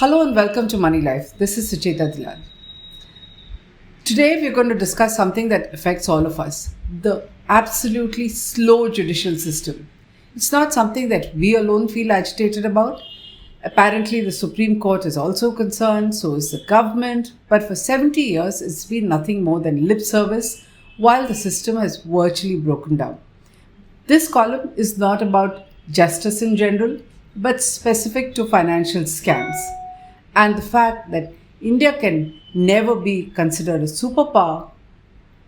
Hello and welcome to Moneylife. This is Sucheta Dalal. Today we're going to discuss something that affects all of us, the absolutely slow judicial system. It's not something that we alone feel agitated about. Apparently the Supreme Court is also concerned, so is the government, but for 70 years it's been nothing more than lip service while the system has virtually broken down. This column is not about justice in general, but specific to financial scams. And the fact that India can never be considered a superpower,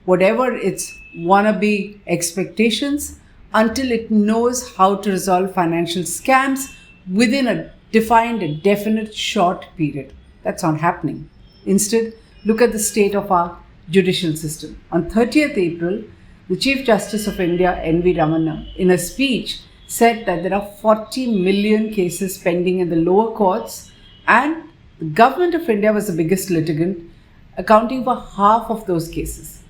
whatever its wannabe expectations, until it knows how to resolve financial scams within a defined and definite short period. That's not happening. Instead, look at the state of our judicial system. On 30th April, the Chief Justice of India, N.V. Ramana, in a speech said that there are 40 million cases pending in the lower courts, and the government of India was the biggest litigant, accounting for half of those cases.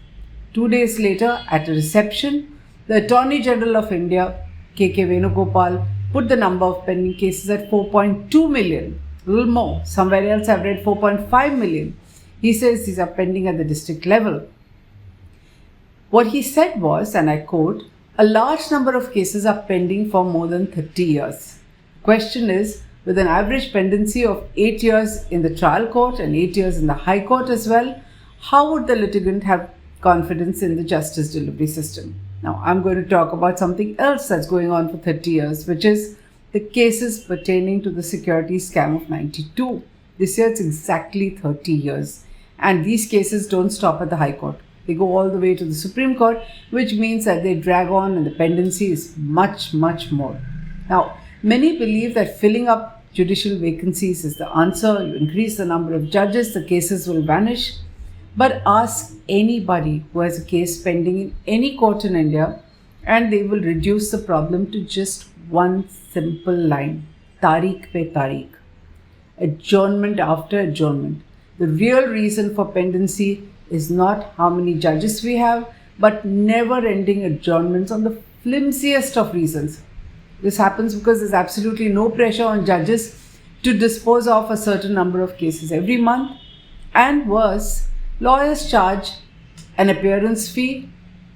2 days later, at a reception, the Attorney General of India, K.K. Venugopal, put the number of pending cases at 4.2 million, a little more. Somewhere else I've read 4.5 million. He says these are pending at the district level. What he said was, and I quote, "A large number of cases are pending for more than 30 years. The question is, with an average pendency of 8 years in the trial court and 8 years in the high court as well, how would the litigant have confidence in the justice delivery system?" Now, I'm going to talk about something else that's going on for 30 years, which is the cases pertaining to the security scam of 92. This year, it's exactly 30 years. And these cases don't stop at the high court. They go all the way to the Supreme Court, which means that they drag on and the pendency is much, much more. Now, many believe that filling up judicial vacancies is the answer. You increase the number of judges, the cases will vanish. But ask anybody who has a case pending in any court in India, and they will reduce the problem to just one simple line: Tariq pe tariq. Adjournment after adjournment. The real reason for pendency is not how many judges we have, but never-ending adjournments on the flimsiest of reasons. This happens because there's absolutely no pressure on judges to dispose of a certain number of cases every month. And worse, lawyers charge an appearance fee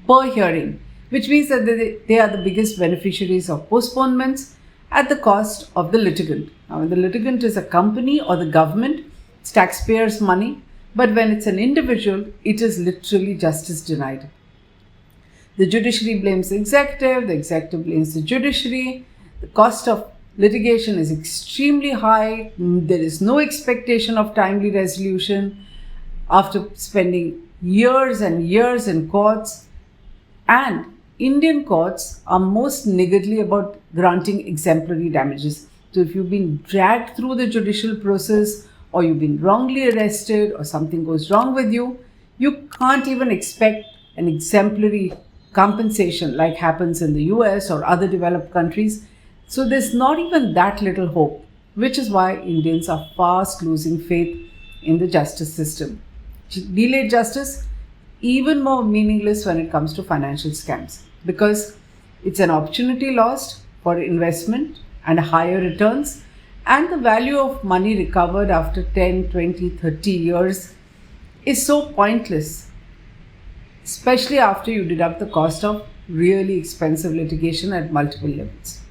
per hearing, which means that they are the biggest beneficiaries of postponements at the cost of the litigant. Now, when the litigant is a company or the government, it's taxpayers' money, but when it's an individual, it is literally justice denied. The judiciary blames the executive blames the judiciary. The cost of litigation is extremely high. There is no expectation of timely resolution after spending years and years in courts. And Indian courts are most niggardly about granting exemplary damages. So if you've been dragged through the judicial process, or you've been wrongly arrested, or something goes wrong with you, you can't even expect an exemplary compensation like happens in the US or other developed countries. So there's not even that little hope, which is why Indians are fast losing faith in the justice system. Delayed justice, even more meaningless when it comes to financial scams, because it's an opportunity lost for investment and higher returns, and the value of money recovered after 10, 20, 30 years is so pointless, especially after you deduct the cost of really expensive litigation at multiple levels.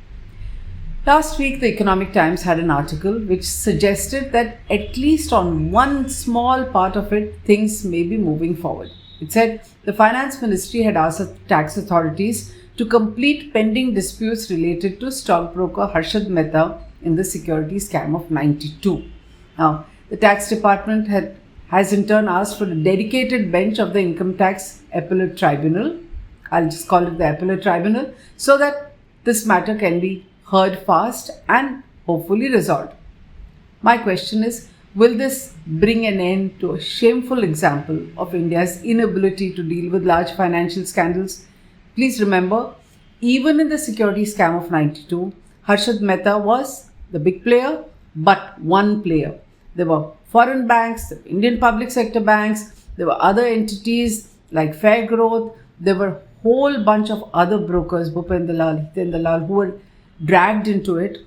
Last week, the Economic Times had an article which suggested that at least on one small part of it, things may be moving forward. It said the Finance Ministry had asked tax authorities to complete pending disputes related to stockbroker Harshad Mehta in the security scam of 92. Now, the tax department has in turn asked for a dedicated bench of the Income Tax Appellate Tribunal. I'll just call it the Appellate Tribunal, so that this matter can be heard fast and hopefully resolved. My question is, will this bring an end to a shameful example of India's inability to deal with large financial scandals? Please remember, even in the security scam of 92, Harshad Mehta was the big player, but one player. There were foreign banks, the Indian public sector banks, there were other entities like Fair Growth, there were a whole bunch of other brokers, Bhupen Dalal, Hiten Dalal, who were dragged into it.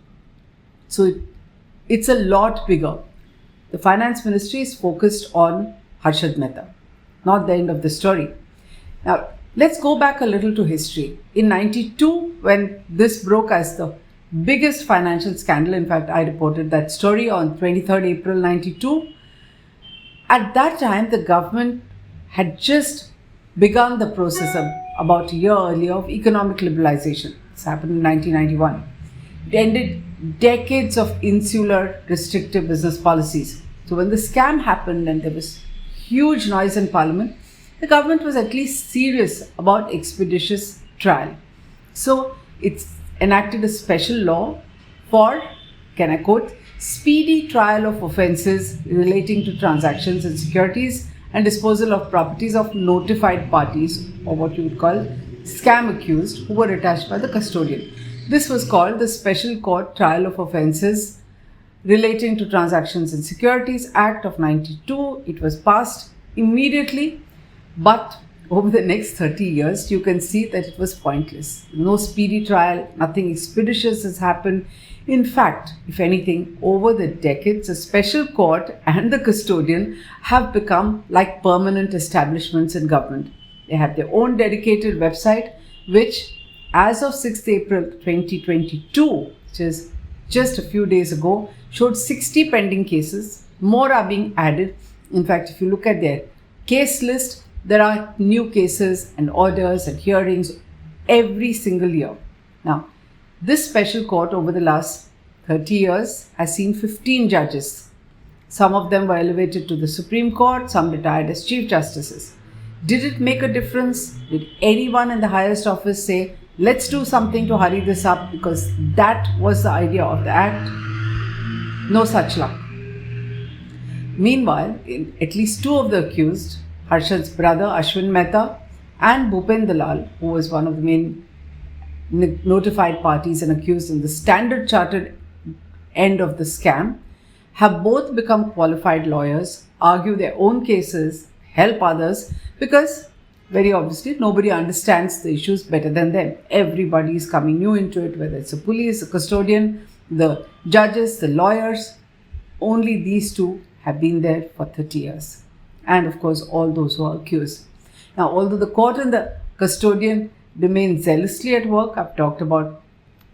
So it's a lot bigger. The finance ministry is focused on Harshad Mehta. Not the end of the story. Now, let's go back a little to history. In 92, when this broke as the biggest financial scandal, in fact, I reported that story on 23rd April 92. At that time, the government had just begun the process of about a year earlier of economic liberalization. This happened in 1991. It ended decades of insular, restrictive business policies. So when the scam happened and there was huge noise in Parliament, the government was at least serious about expeditious trial. So it's enacted a special law for, can I quote, speedy trial of offences relating to transactions in securities and disposal of properties of notified parties, or what you would call scam accused, who were attached by the custodian. This was called the Special Court Trial of Offences Relating to Transactions in Securities Act of 92. It was passed immediately, but over the next 30 years, you can see that it was pointless. No speedy trial, nothing expeditious has happened. In fact, if anything, over the decades, a special court and the custodian have become like permanent establishments in government. They have their own dedicated website, which as of 6th April 2022, which is just a few days ago, showed 60 pending cases. More are being added. In fact, if you look at their case list, there are new cases and orders and hearings every single year. Now, this special court over the last 30 years has seen 15 judges. Some of them were elevated to the Supreme Court, some retired as Chief Justices. Did it make a difference? Did anyone in the highest office say, let's do something to hurry this up because that was the idea of the act? No such luck. Meanwhile, at least two of the accused, Harshad's brother Ashwin Mehta and Bhupen Dalal, who was one of the main notified parties and accused in the Standard Chartered end of the scam, have both become qualified lawyers, argue their own cases, help others, because very obviously nobody understands the issues better than them. Everybody is coming new into it, whether it's the police, the custodian, the judges, the lawyers. Only these two have been there for 30 years. And of course, all those who are accused. Now, although the court and the custodian remain zealously at work, I've talked about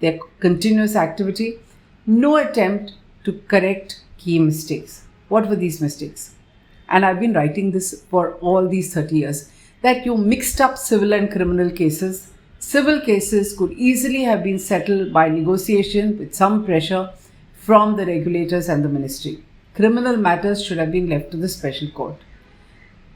their continuous activity, no attempt to correct key mistakes. What were these mistakes? And I've been writing this for all these 30 years, that you mixed up civil and criminal cases. Civil cases could easily have been settled by negotiation with some pressure from the regulators and the ministry. Criminal matters should have been left to the special court.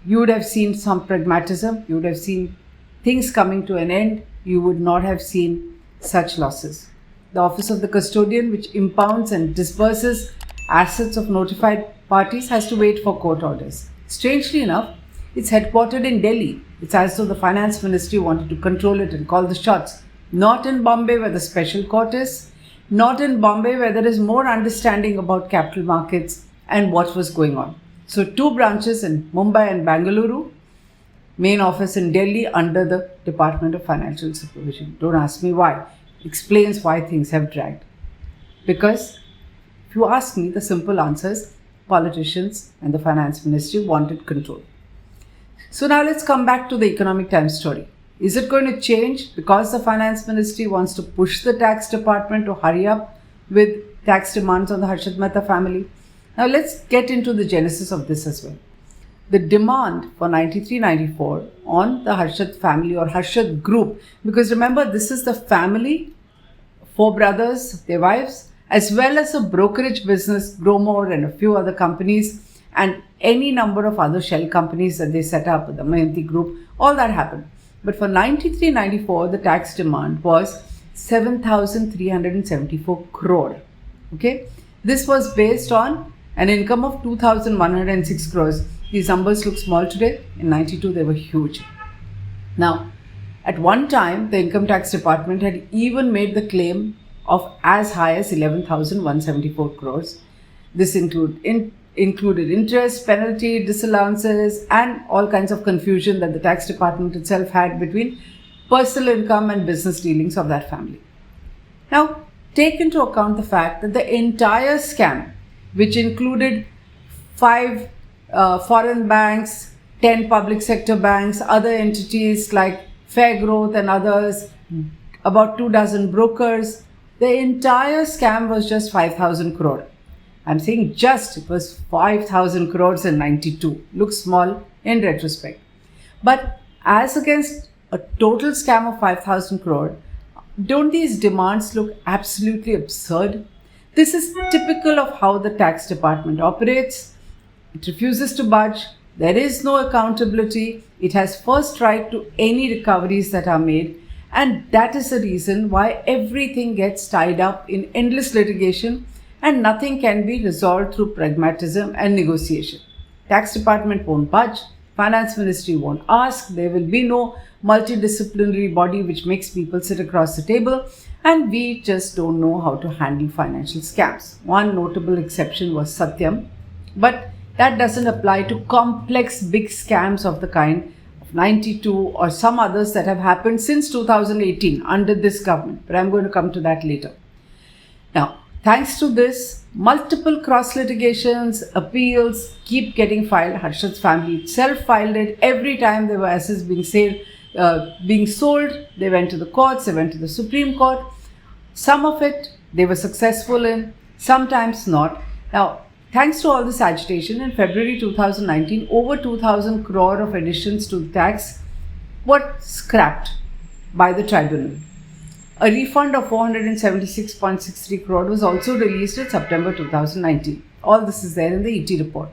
You would have seen some pragmatism, you would have seen things coming to an end, you would not have seen such losses. The office of the custodian, which impounds and disburses assets of notified parties, has to wait for court orders. Strangely enough, it's headquartered in Delhi. It's as though the finance ministry wanted to control it and call the shots. Not in Bombay, where the special court is, not in Bombay, where there is more understanding about capital markets and what was going on. So two branches in Mumbai and Bangalore, main office in Delhi under the Department of Financial Supervision. Don't ask me why. It explains why things have dragged. Because if you ask me, the simple answer is politicians and the finance ministry wanted control. So now let's come back to the Economic Times story. Is it going to change because the finance ministry wants to push the tax department to hurry up with tax demands on the Harshad Mehta family? Now let's get into the genesis of this as well. The demand for 93-94 on the Harshad family or Harshad group, because remember, this is the family, 4 brothers, their wives, as well as a brokerage business, Gromore and a few other companies, and any number of other shell companies that they set up, the Mahanti group, all that happened. But for 93-94, the tax demand was 7,374 crore. Okay, this was based on an income of 2,106 crores. These numbers look small today. In 92, they were huge. Now, at one time, the income tax department had even made the claim of as high as 11,174 crores. This included interest, penalty, disallowances, and all kinds of confusion that the tax department itself had between personal income and business dealings of that family. Now, take into account the fact that the entire scam, which included 5 foreign banks, 10 public sector banks, other entities like Fair Growth and others, about 2 dozen brokers. The entire scam was just 5,000 crore. I'm saying just, it was 5,000 crores in 92. Looks small in retrospect. But as against a total scam of 5,000 crore, don't these demands look absolutely absurd? This is typical of how the tax department operates. It refuses to budge. There is no accountability. It has first right to any recoveries that are made. And that is the reason why everything gets tied up in endless litigation and nothing can be resolved through pragmatism and negotiation. Tax department won't budge. Finance ministry won't ask. There will be no multidisciplinary body which makes people sit across the table. And we just don't know how to handle financial scams. One notable exception was Satyam. But that doesn't apply to complex big scams of the kind of 92 or some others that have happened since 2018 under this government. But I'm going to come to that later. Now, thanks to this, multiple cross litigations, appeals keep getting filed. Harshad's family itself filed it. Every time there were assets being sold, they went to the courts, they went to the Supreme Court. Some of it they were successful in, sometimes not. Now, thanks to all this agitation, in February 2019, over 2,000 crore of additions to the tax were scrapped by the tribunal. A refund of 476.63 crore was also released in September 2019. All this is there in the ET report.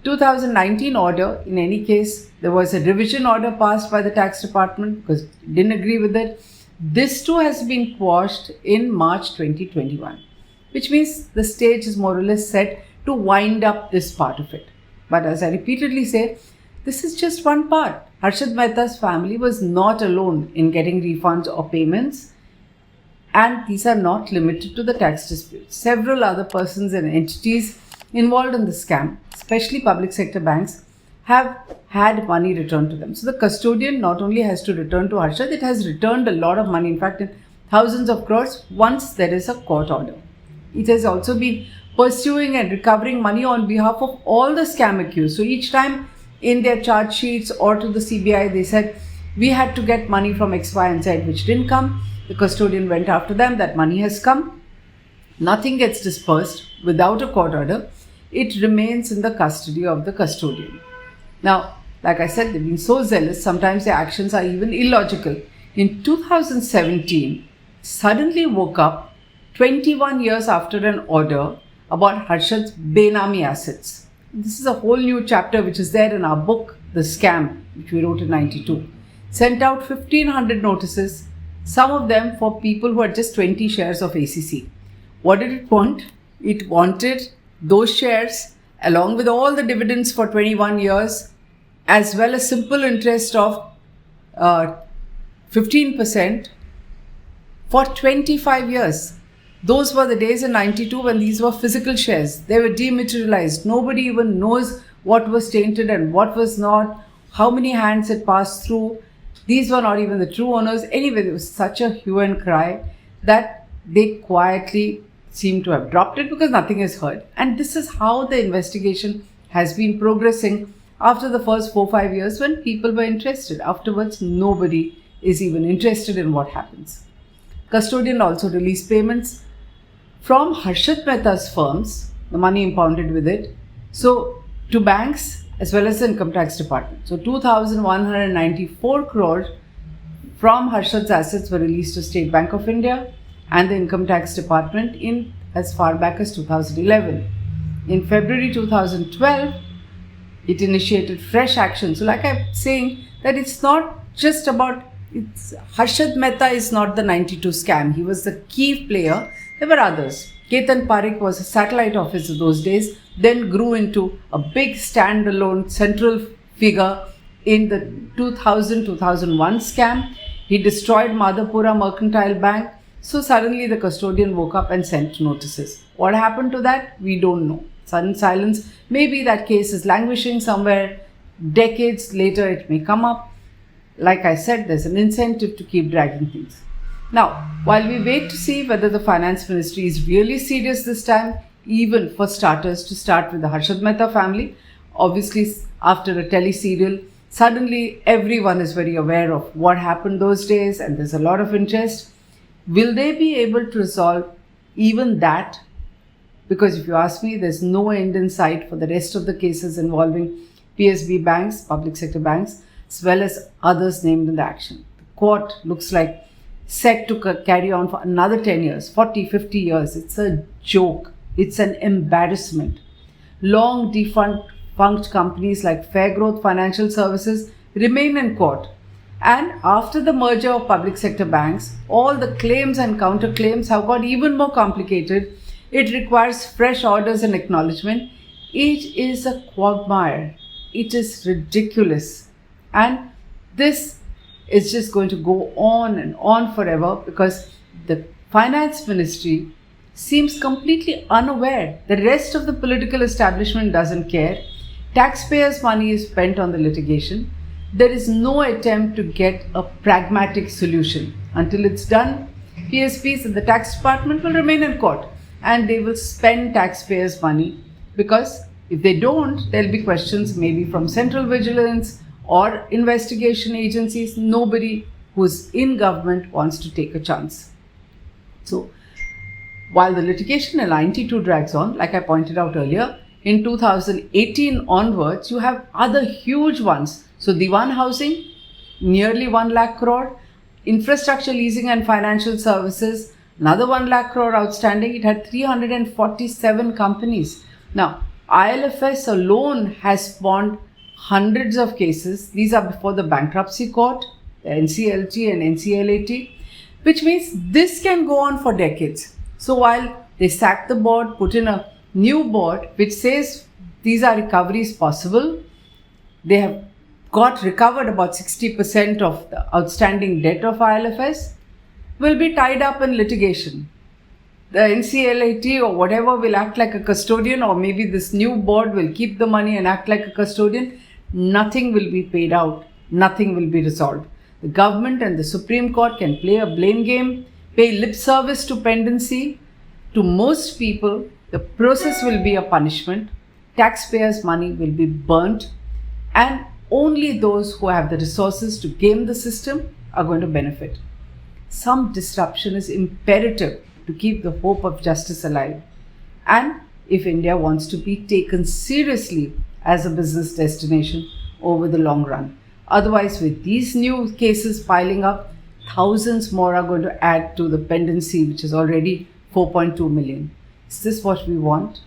2019 order, in any case, there was a revision order passed by the tax department because it didn't agree with it. This too has been quashed in March 2021, which means the stage is more or less set to wind up this part of it. But as I repeatedly say, this is just one part. Harshad Mehta's family was not alone in getting refunds or payments, and these are not limited to the tax dispute. Several other persons and entities involved in the scam, especially public sector banks, have had money returned to them. So the custodian not only has to return to Harshad, it has returned a lot of money, in fact in thousands of crores once there is a court order. It has also been pursuing and recovering money on behalf of all the scam accused. So each time in their charge sheets or to the CBI, they said, we had to get money from X, Y, and Z, which didn't come. The custodian went after them. That money has come. Nothing gets dispersed without a court order. It remains in the custody of the custodian. Now, like I said, they've been so zealous, sometimes their actions are even illogical. In 2017, suddenly woke up 21 years after an order about Harshad's Benami assets. This is a whole new chapter which is there in our book, The Scam, which we wrote in 92. Sent out 1,500 notices, some of them for people who had just 20 shares of ACC. What did it want? It wanted those shares along with all the dividends for 21 years, as well as simple interest of 15% for 25 years. Those were the days in 92 when these were physical shares. They were dematerialized. Nobody even knows what was tainted and what was not, how many hands it passed through. These were not even the true owners. Anyway, there was such a hue and cry that they quietly seem to have dropped it because nothing is heard. And this is how the investigation has been progressing after the first 4-5 years when people were interested. Afterwards, nobody is even interested in what happens. Custodian also released payments from Harshad Mehta's firms, the money impounded with it, so to banks as well as the income tax department. So 2,194 crore from Harshad's assets were released to State Bank of India and the income tax department in as far back as 2011. In February 2012, it initiated fresh action. So like I'm saying, that it's not just about, Harshad Mehta is not the 92 scam. He was the key player. There were others. Ketan Parekh was a satellite office of those days, then grew into a big standalone central figure in the 2000-2001 scam. He destroyed Madhapura Mercantile Bank. So suddenly the custodian woke up and sent notices. What happened to that? We don't know. Sudden silence. Maybe that case is languishing somewhere. Decades later it may come up. Like I said, there's an incentive to keep dragging things. Now, while we wait to see whether the finance ministry is really serious this time, even for starters, to start with the Harshad Mehta family. Obviously, after a tele-serial, suddenly everyone is very aware of what happened those days and there's a lot of interest. Will they be able to resolve even that? Because if you ask me, there's no end in sight for the rest of the cases involving PSB banks, public sector banks, as well as others named in the action. The court looks like set to carry on for another 10 years, 40, 50 years. It's a joke. It's an embarrassment. Long defunct companies like Fair Growth Financial Services remain in court. And after the merger of public sector banks, all the claims and counterclaims have got even more complicated. It requires fresh orders and acknowledgement. It is a quagmire. It is ridiculous. And this is just going to go on and on forever because the finance ministry seems completely unaware. The rest of the political establishment doesn't care. Taxpayers' money is spent on the litigation. There is no attempt to get a pragmatic solution. Until it's done, PSPs and the tax department will remain in court and they will spend taxpayers' money, because if they don't, there'll be questions maybe from central vigilance or investigation agencies. Nobody who's in government wants to take a chance. So while the litigation in 92 drags on, like I pointed out earlier, in 2018 onwards, you have other huge ones. So Diwan Housing, nearly 1 lakh crore. Infrastructure leasing and financial services, another 1 lakh crore outstanding. It had 347 companies. Now, IL&FS alone has spawned hundreds of cases. These are before the bankruptcy court, the NCLT and NCLAT, which means this can go on for decades. So while they sack the board, put in a new board which says these are recoveries possible, they have got recovered about 60% of the outstanding debt of IL&FS, will be tied up in litigation. The NCLAT or whatever will act like a custodian, or maybe this new board will keep the money and act like a custodian. Nothing will be paid out. Nothing will be resolved. The government and the Supreme Court can play a blame game, pay lip service to pendency. To most people, the process will be a punishment. Taxpayers' money will be burnt, and only those who have the resources to game the system are going to benefit. Some disruption is imperative to keep the hope of justice alive, and if India wants to be taken seriously as a business destination over the long run. Otherwise, with these new cases piling up, thousands more are going to add to the pendency, which is already 4.2 million. Is this what we want?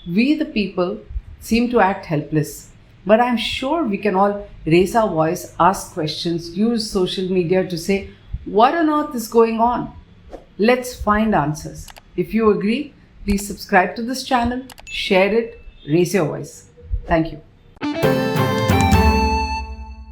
We, the people, seem to act helpless. But I'm sure we can all raise our voice, ask questions, use social media to say, what on earth is going on? Let's find answers. If you agree, please subscribe to this channel, share it, raise your voice. Thank you.